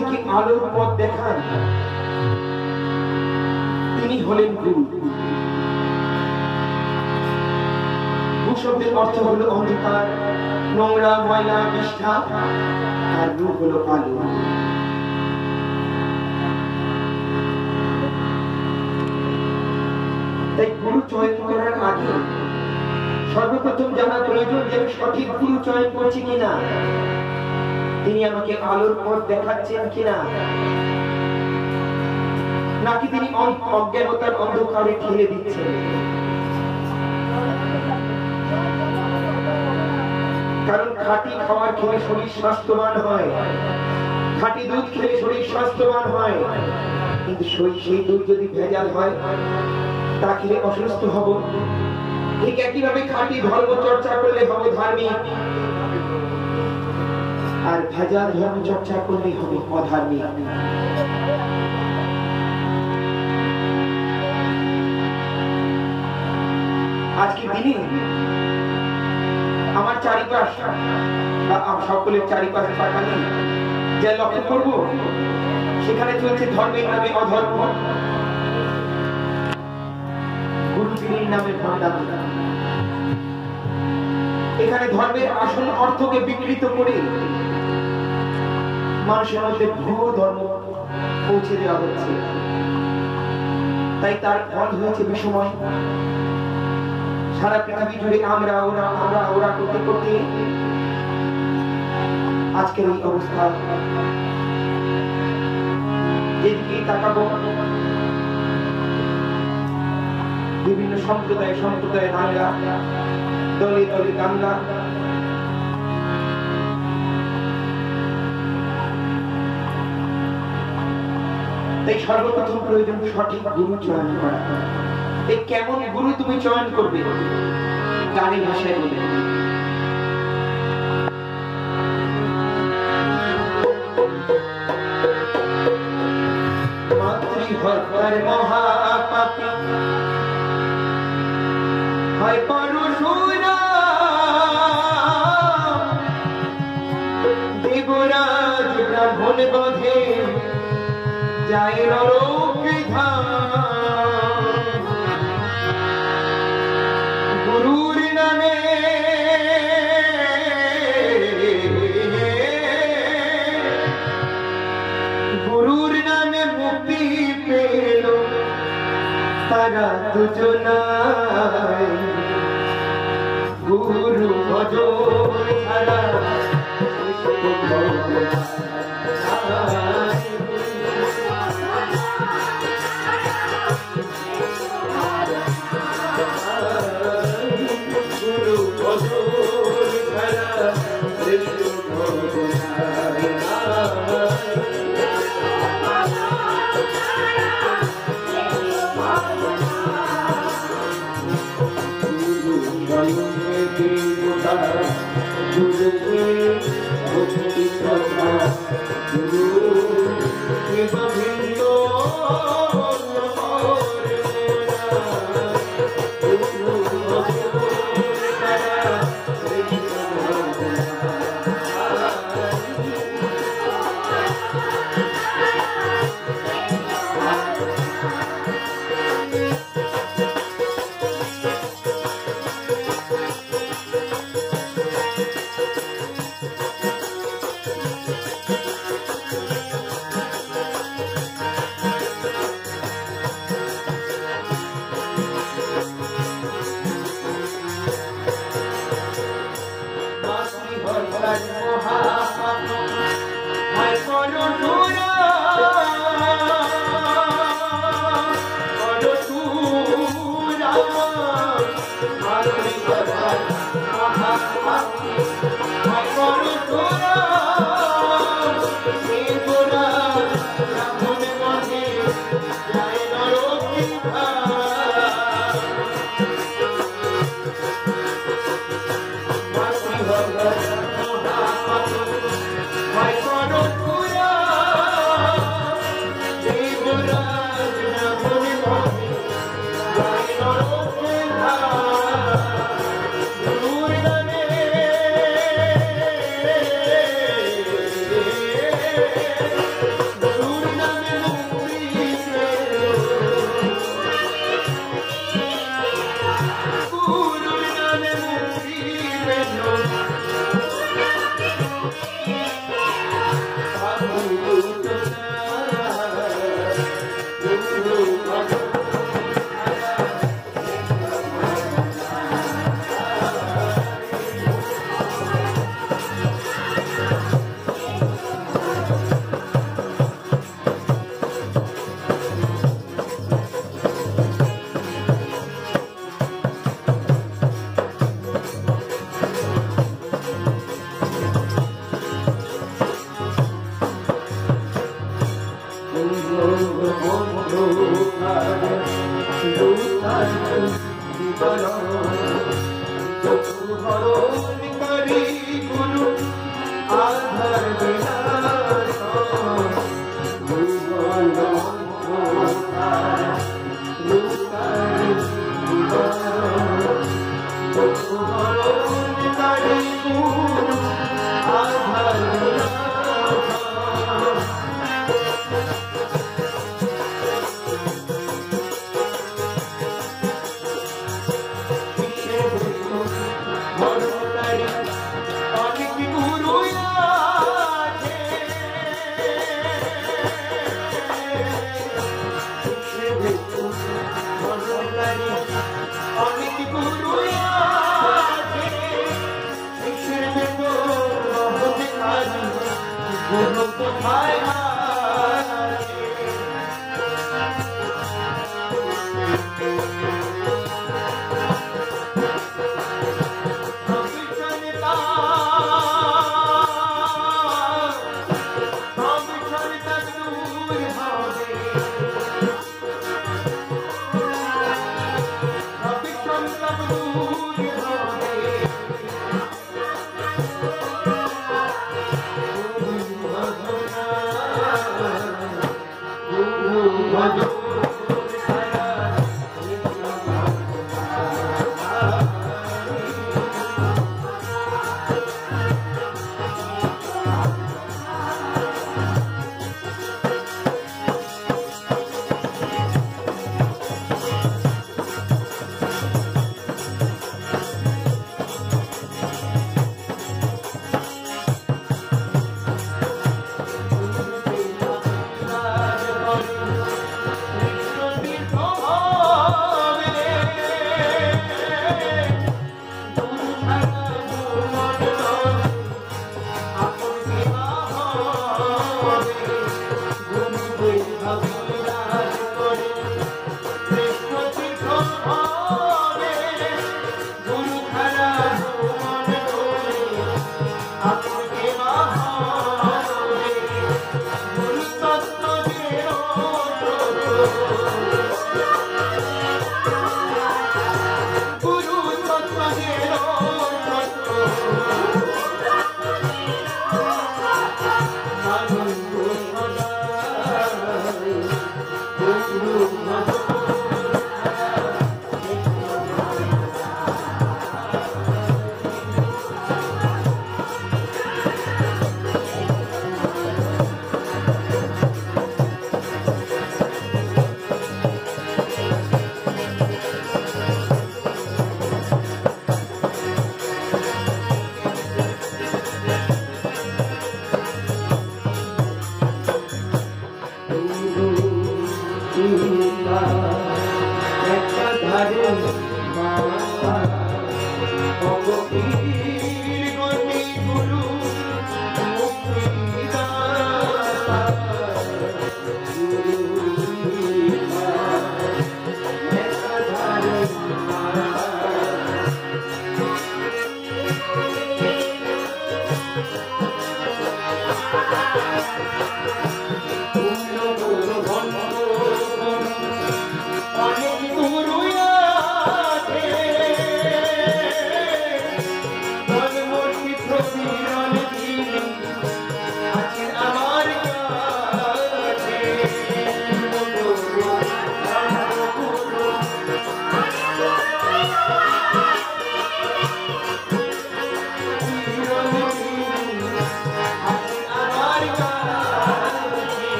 থেকে আলোর পথ দেখান তিনি হলেন গুরু। গু শব্দের অর্থ হলো অন্ধকার, নোংরা, ময়লা, বিষ্ঠা, আর রূপ হলো আলো। তাই গুরু চয়ন করার আগে সর্বপ্রথম জানা প্রয়োজন যে আমি সঠিক গুরু চয়ন করছি কিনা, তিনি আমাকে আলোর পথ দেখাচ্ছেন কিনা, নাকি তিনি অজ্ঞানতার অন্ধকারে ঠেলে দিচ্ছেন। কারণ খাঁটি খাবার খেলে শরীর স্বাস্থ্যবান হয়, খাঁটি দুধ খেলে শরীর স্বাস্থ্যবান হয়, কিন্তু সেই দুধ যদি ভেজাল হয় তা খেলে অসুস্থ হব। ঠিক একইভাবে খাঁটি ধর্ম চর্চা করলে হব ধার্মিক, আর ভেজাল ধর্ম চর্চা করলে হবে অধার্মিক। আজকে দিনে আমার চারিপাশ বা সকলের চারিপাশে তাকালে যা লক্ষ্য করবো সেখানে চলছে ধর্মের নামে অধর্ম, গুরুজির নামে ভণ্ডামি। এখানে ধর্মের আসল অর্থকে বিকৃত করে মানুষের মধ্যে ভুয়ো ধর্ম পৌঁছে দেওয়া হচ্ছে। তাই তার ফল হয়েছে বিষময়। সারা পৃথিবী জুড়ে আমরা ওরা আমরা ওরা করতে করতে আজকের এই অবস্থা। যেদিকেই তাকাবো বিভিন্ন সম্প্রদায় দাঙ্গা, দলে দলে দাঙ্গা। তাই সর্বপ্রথম প্রয়োজন সঠিক গুরু চয়ন করা। এই কেমন গুরু তুমি চয়ন করবে? গানের ভাষায় বলে মাতৃহত্যার মহাপাপী হয় পরশুরাম, দেবরাজ ব্রাহ্মণ বধে যায় নরকধাম। গুরুর নামে মুক্তি পেল তারা দুজনায়, গুরু ভজন ছাড়া গুরু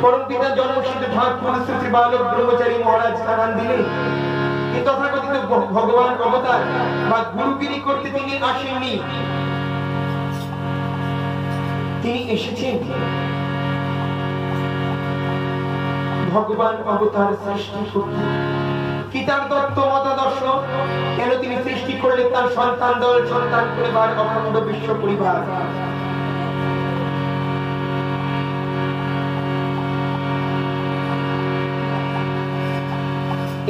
পরম পিতা জন্মসিদ্ধ ঠাকুর শ্রী বালক ব্রহ্মচারী মহারাজ জানান দিলেন যে তথাকথিত ভগবান অবতার বা গুরুগিরি করতে তিনি আসেননি, তিনি এসেছেন ভগবান অবতার সৃষ্টি করতে। কি তার তত্ত্ব মতাদর্শ? কেন তিনি সৃষ্টি করলেন তার সন্তান দল, সন্তান পরিবার, অখণ্ড বিশ্ব পরিবার?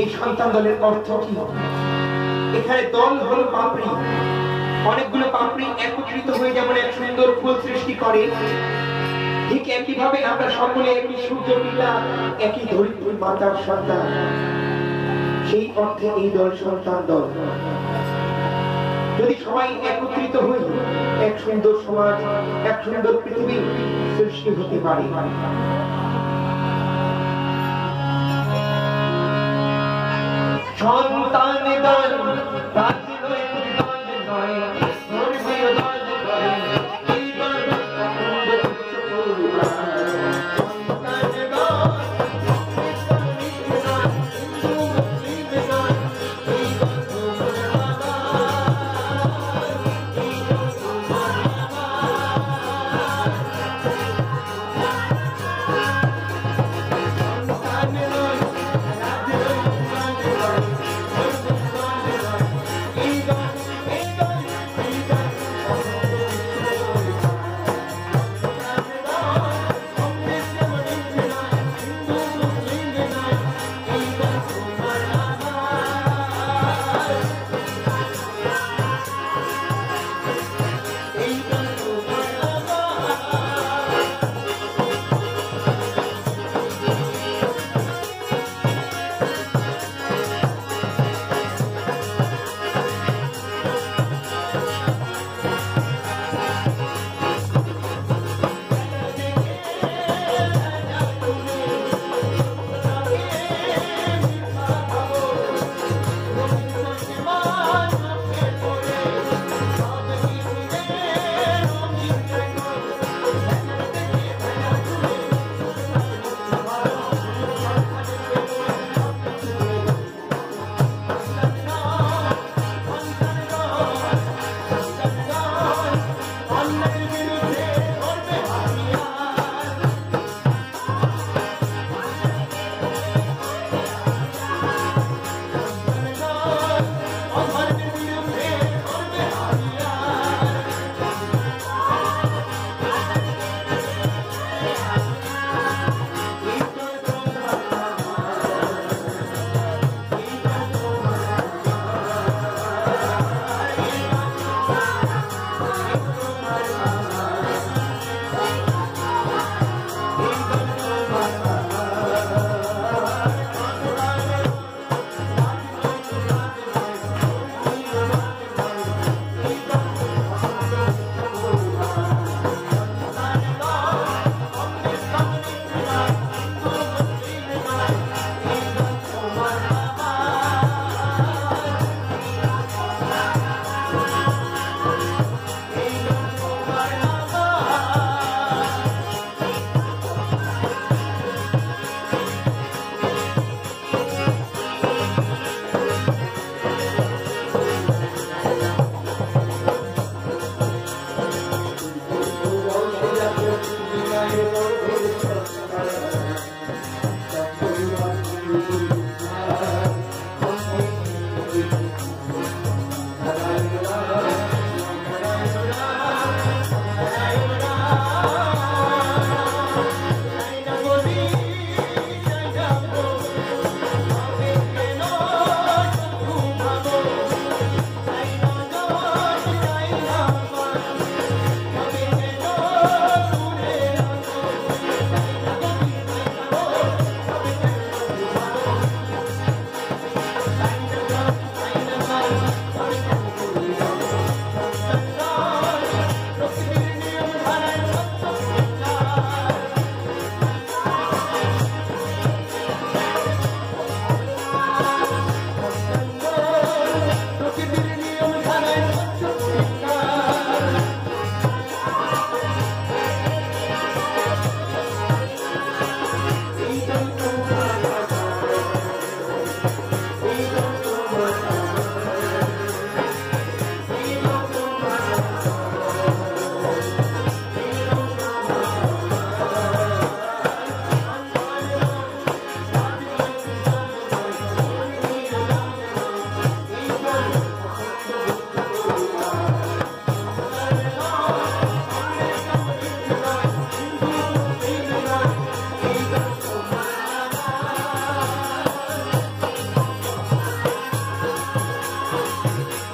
এই সন্তান দলের অর্থ কি? এখানে দল হল পাপড়ি, অনেকগুলো পাপড়ি একত্রিত হয়ে যেমন এক সুন্দর ফুল সৃষ্টি করে, ঠিক একইভাবে আমরা সকলে একই সূর্য পিতা, একই ধরিত্রী মাতার সন্তান। সেই অর্থে এই দল সন্তান দল। যদি সবাই একত্রিত হই, এক সুন্দর সমাজ, এক সুন্দর পৃথিবী সৃষ্টি হতে পারে। সন্তান দল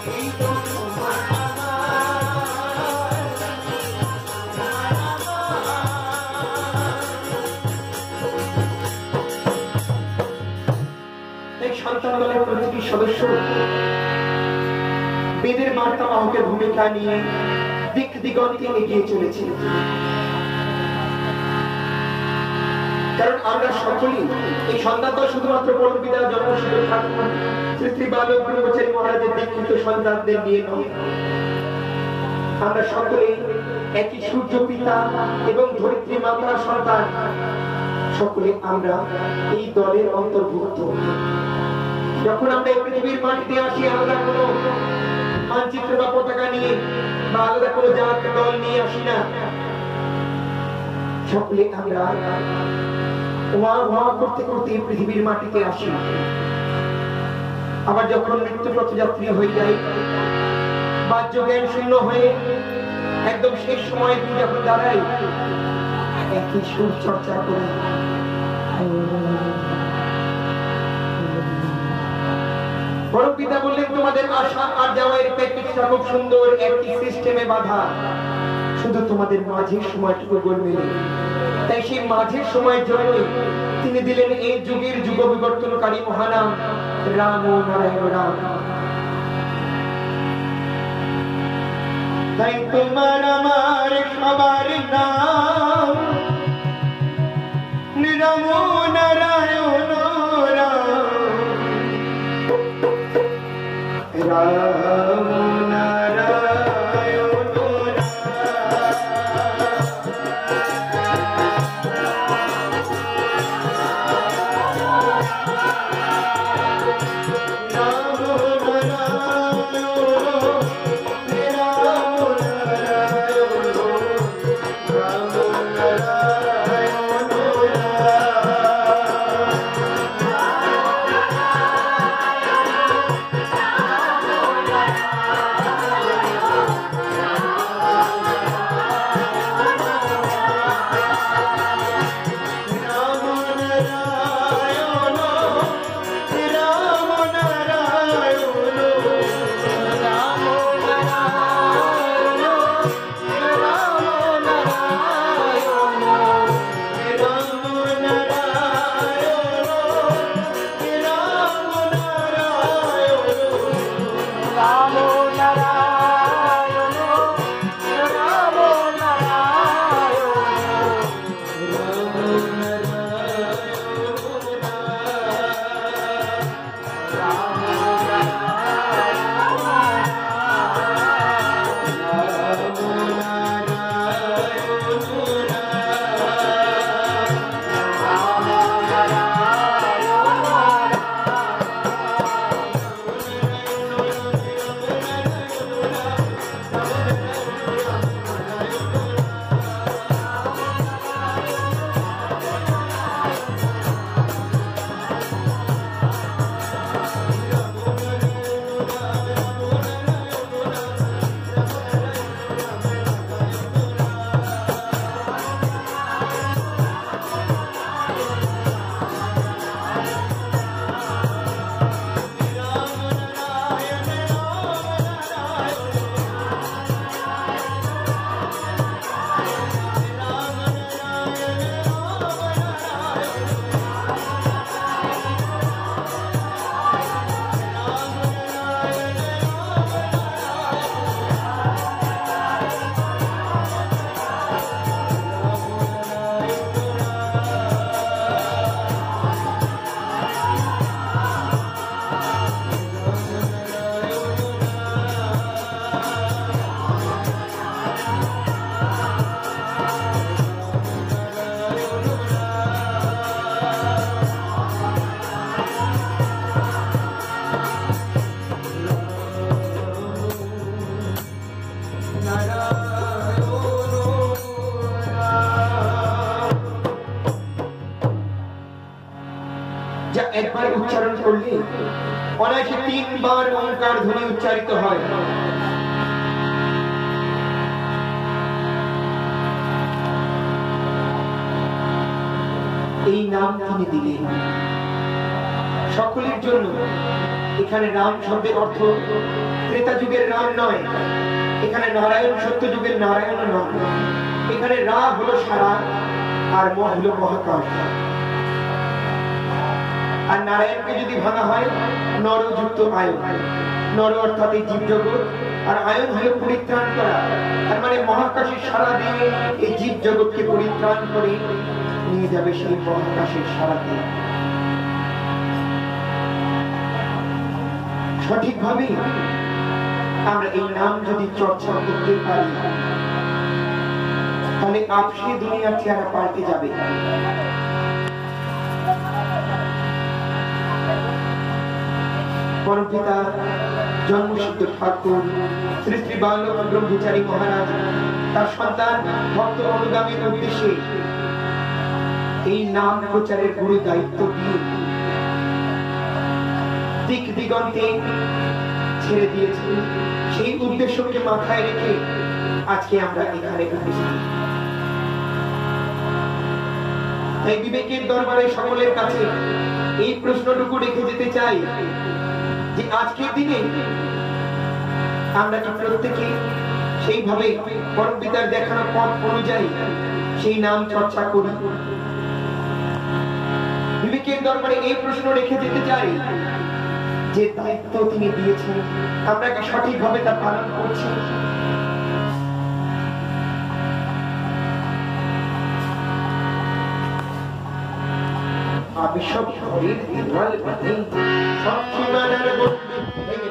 সন্তান দলের প্রতিটি সদস্য বেদের বার্তা বাহকের ভূমিকা নিয়ে দিক দিগন্তে এগিয়ে চলেছে। কারণ আমরা সকলেই এই সন্তান দল শুধুমাত্র পরম পিতার জন্মসূত্র ঠাকুর শ্রী শ্রী বালক ব্রহ্মচারী মহারাজের দীক্ষিত সন্তানদের নিয়ে নয়, আমরা সকলেই একই সূর্য পিতা এবং ধরিত্রী মাতার সন্তান। সকলে আমরা এই দলের অন্তর্ভুক্ত। যখন আমরা এই পৃথিবীর মাটিতে আসি আলাদা কোনো মানচিত্র বা পতাকা নিয়ে বা আলাদা কোনো জাত দল নিয়ে আসি না, সকলে আমরা ওয়া ওয়া করতে করতে পৃথিবীর মাটিতে আসি। আবার যখন মৃত্যু পথযাত্রী হয়ে যায়, বাহ্য জ্ঞান শূন্য হয়ে একদম শেষ সময় যখন দাঁড়াই, একই সুর চর্চা করি। বড় পিতা বললেন, তোমাদের আশা আর যাওয়ার প্যাকেজটা খুব সুন্দর একটি সিস্টেমে বাঁধা, শুধু তোমাদের মাঝের সময়টুকু গোলমেলে। তাই সেই মাঝের সময়ের জন্য তিনি দিলেন এই যুগের যুগ বিবর্তনকারী মহানাম রাম ও নারায়ণ রাম। তাই তোমার আমার সবার নাম রাম নারায়ণ রাম, রাম নারায়ণ যা একবার উচ্চারণ করলে অনায়াসে 3 বার ওঙ্কার ধ্বনি উচ্চারিত হয়। এই নাম তিনি দিলেন সকলের জন্য। এখানে রাম শব্দের অর্থ ত্রেতা যুগের রাম নয়, এখানে নারায়ণ, সত্য যুগের নারায়ণ নয়। এখানে রা হলো সারা আর ম হলো মহাকাশ। আর নারায়ণকে যদি ভাঙা হয় নরযুক্ত আয়ন, নর অর্থাৎ এই জীবজগৎ, আর আয়ন হলো পরিত্রাণ করা। তার মানে মহাকাশের সারা দিয়ে এই জীব জগৎকে পরিত্রাণ করে নিয়ে যাবে সেই মহাকাশের সারা দিয়ে। সঠিকভাবে আমরা এই নাম যদি চর্চা করতে পারি তাহলে আপসি দুনিয়ার চেহারা পাল্টে যাবে। পরমপিতা জন্মসিদ্ধ ঠাকুর শ্রী শ্রী বাল্যক ব্রহ্মচারী মহারাজ তার সন্তান ভক্ত অনুগামীর উদ্দেশ্যে এই নাম প্রচারের গুরু দায়িত্ব দিয়ে দিক দিগন্তে ছেড়ে দিয়েছে। সেই উদ্দেশ্যকে মাথায় রেখে আজকে আমরা এখানে উপস্থিত। তাই বিবেকের দরবারে সকলের কাছে এই প্রশ্নটুকু রেখে যেতে চাই যে আজকের দিনে আমরা কি প্রত্যেকে সেইভাবে পরমপিতার দেখানো পথ অনুযায়ী সেই নাম চর্চা করি? বিবেকের দরবারে এই প্রশ্ন রেখে যেতে চাই যে দায়িত্ব তিনি দিয়েছেন আমরা কি সঠিকভাবে তা পালন করছি? আমি সব ঘরের দেওয়াল বাঁধি, সব সীমানার গণ্ডি ভেঙে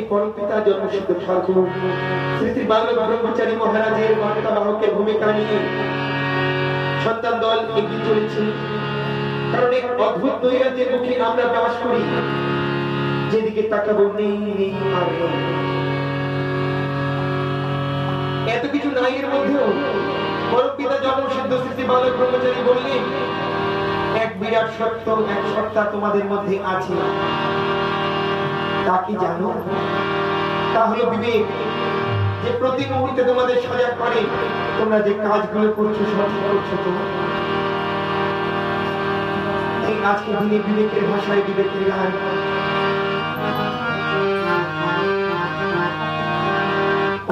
পরমপিতা জন্মসিদ্ধ ঠাকুর শ্রী শ্রী বাল্য ব্রহ্মচারী মহারাজের বার্তাবাহকের ভূমিকা নিয়ে সন্তান দল এগিয়ে চলেছে। কারণ এক অদ্ভুত নৈরাজ্যের মুখে আমরা বাস করি, যেদিকে তাকাবো নেই নেই আর নেই। এত কিছু নাই এর মধ্যেও পরমপিতা জন্মসিদ্ধ শ্রী শ্রী বাল্য ব্রহ্মচারী বললেন, এক বিরাট সত্য, এক সত্তা তোমাদের মধ্যে আছে। তা কি জানো? তা হলো বিবেক, যে প্রতি মুহূর্তে তোমাদের সজাগ করে তোমরা যে কাজগুলো করছো সঠিক করছো তো। এই আজকের দিনে বিবেকের ভাষায় বিবেকের গান।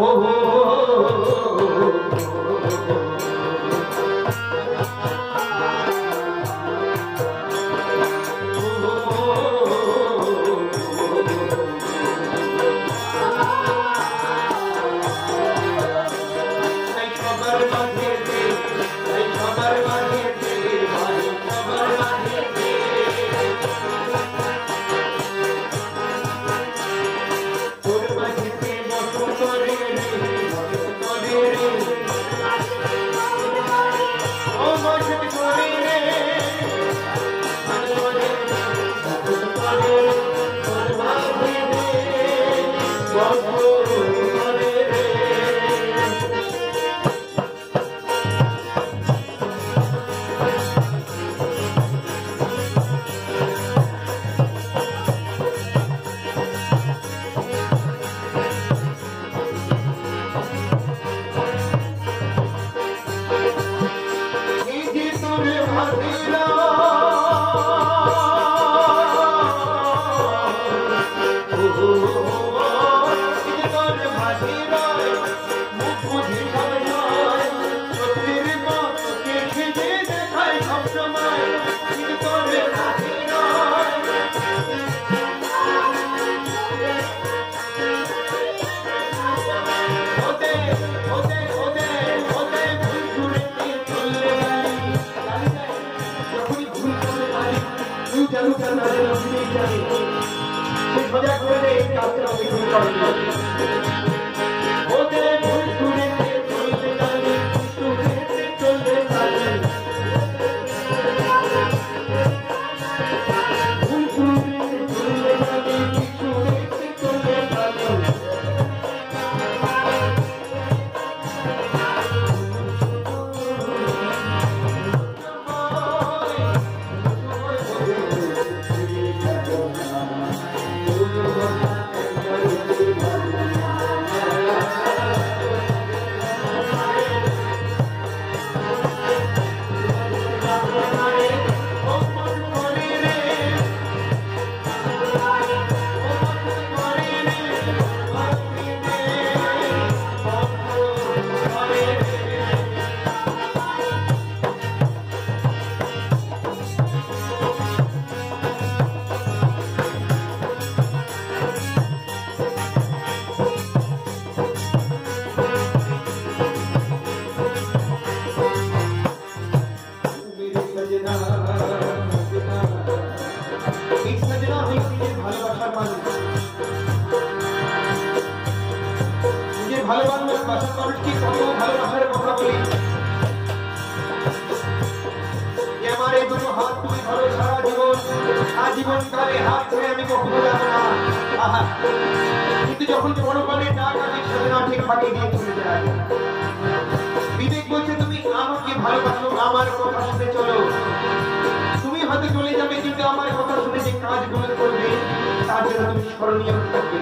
ও বিবেক বলছে তুমি আমাকে ভালোবাসো, আমার কথা শুনে চলো। তুমি হয়তো চলে যাবে, কিন্তু আমার কথা শুনে যে কাজগুলো করবে তার জন্য তুমি স্মরণীয় থাকবে।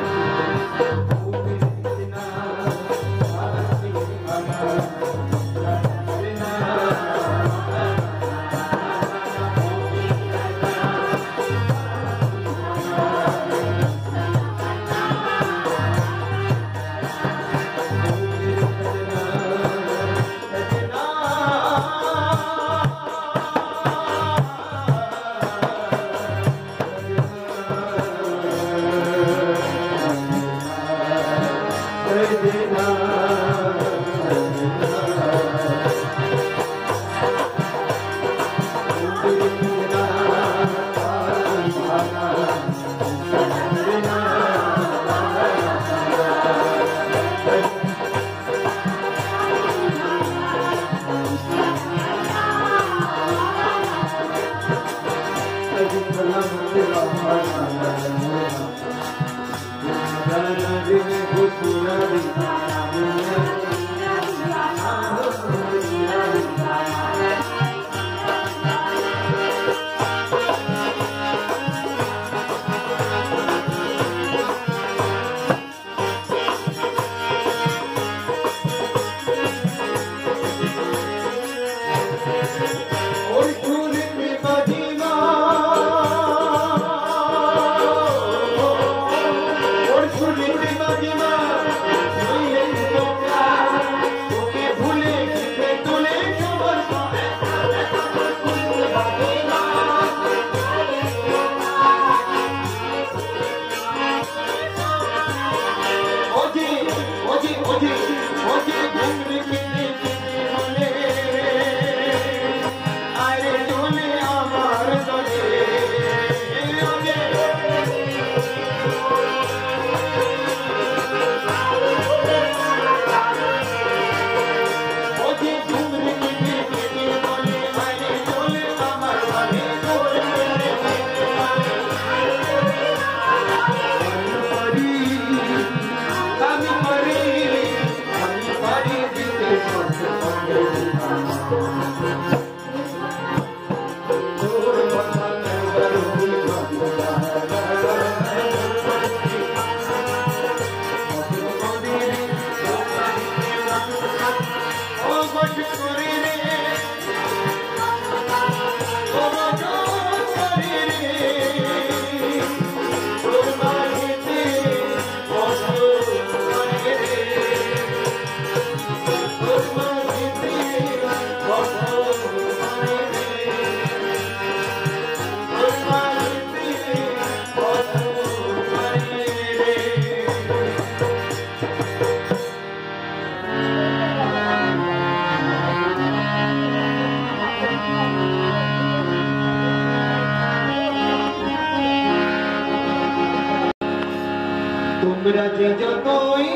তোমরা যে যতই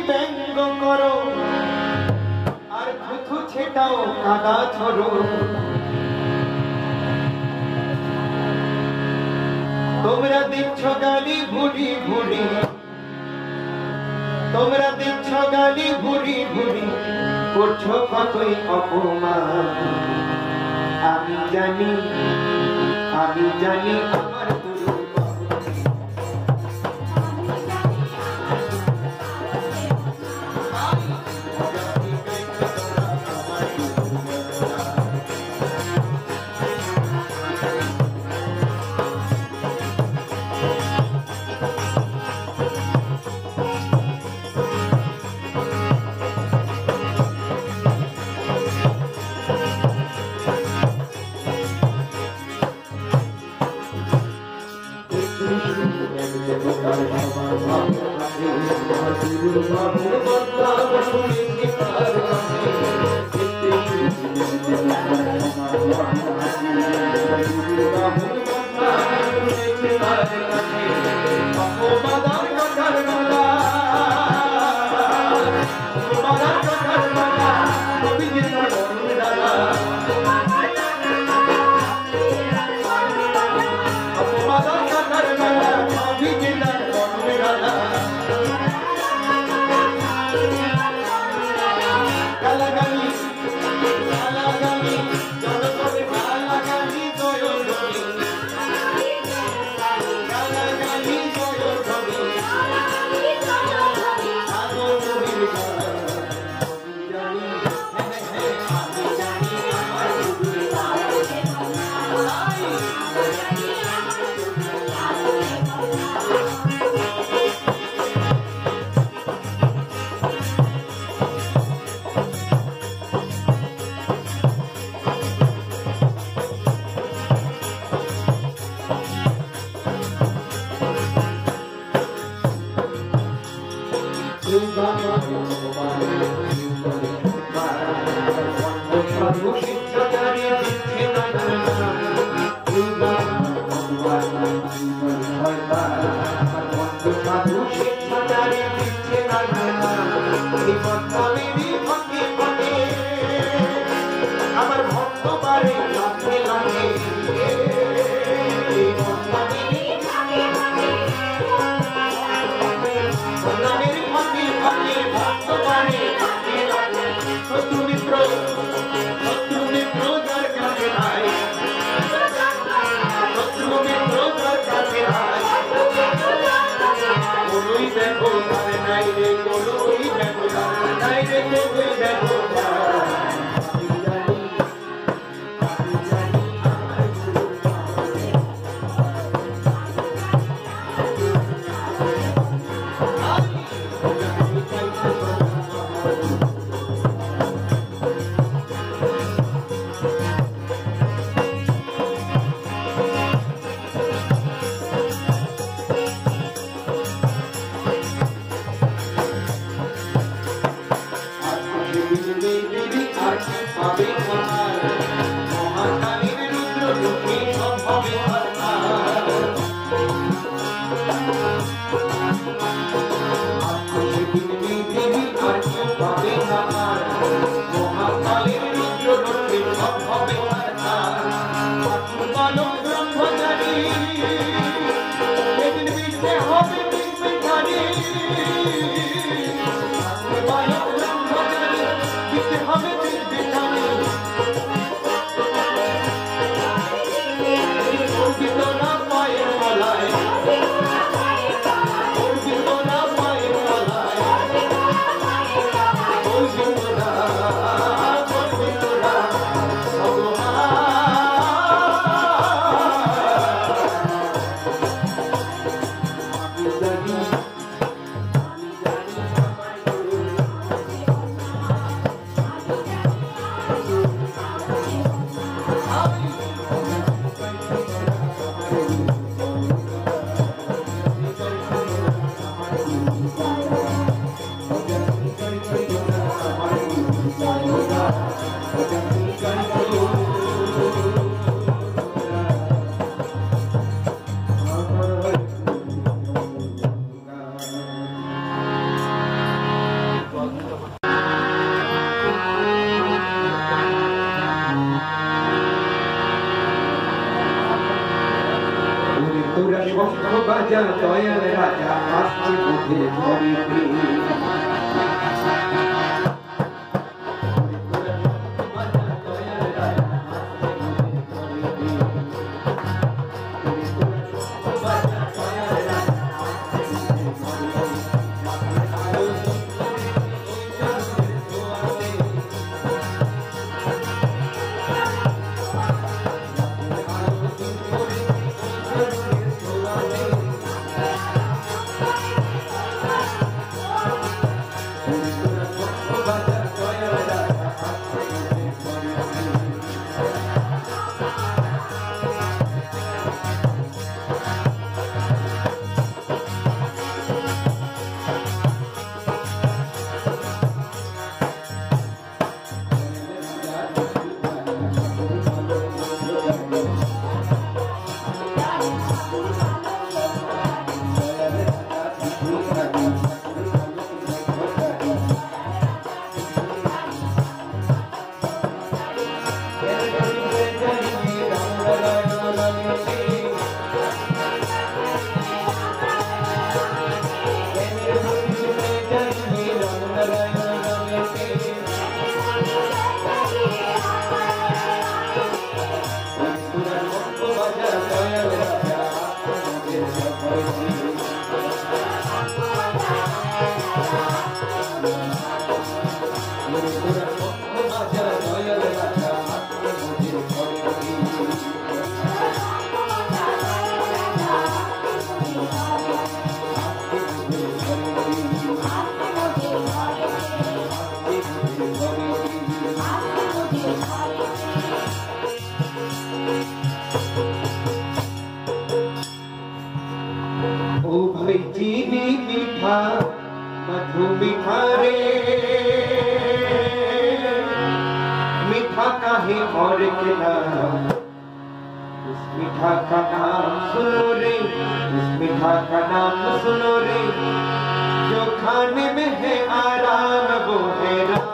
ব্যঙ্গ করো আর থুথু ছেটাও কাদা ছড়ো, তোমরা দিচ্ছ গালি ভুরি ভুরি, তোমরা দিচ্ছ গালি ভুরি ভুরি, করছো কতই অপমান। আমি জানি আমার আমার ভক্ত পারে লাখে লাখে তোরা শঙ্খ বাজা দয়াল রাজা আসছে বুঝে ধরিতে चीनी मीठा मधु मीठा रे मीठा काहे और के नाम इस मीठा का नाम सुनो रे इस मीठा का नाम सुनो रे जो खाने में है आराम वो है राम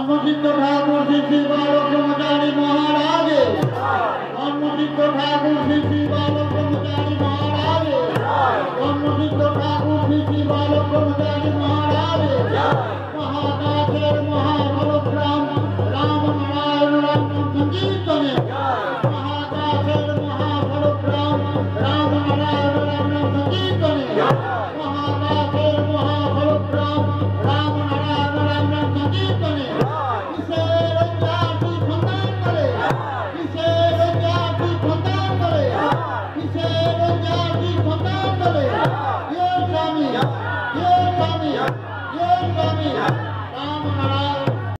জন্মসিদ্ধ ঠাকুর শ্রী শ্রী বালক ব্রহ্মচারী মহারাজ, জন্মসিদ্ধ ঠাকুর শ্রী শ্রী বালক ব্রহ্মচারী মহারাজ, জন্মসিদ্ধ ঠাকুর শ্রী শ্রী বালক ব্রহ্মচারী মহারাজ।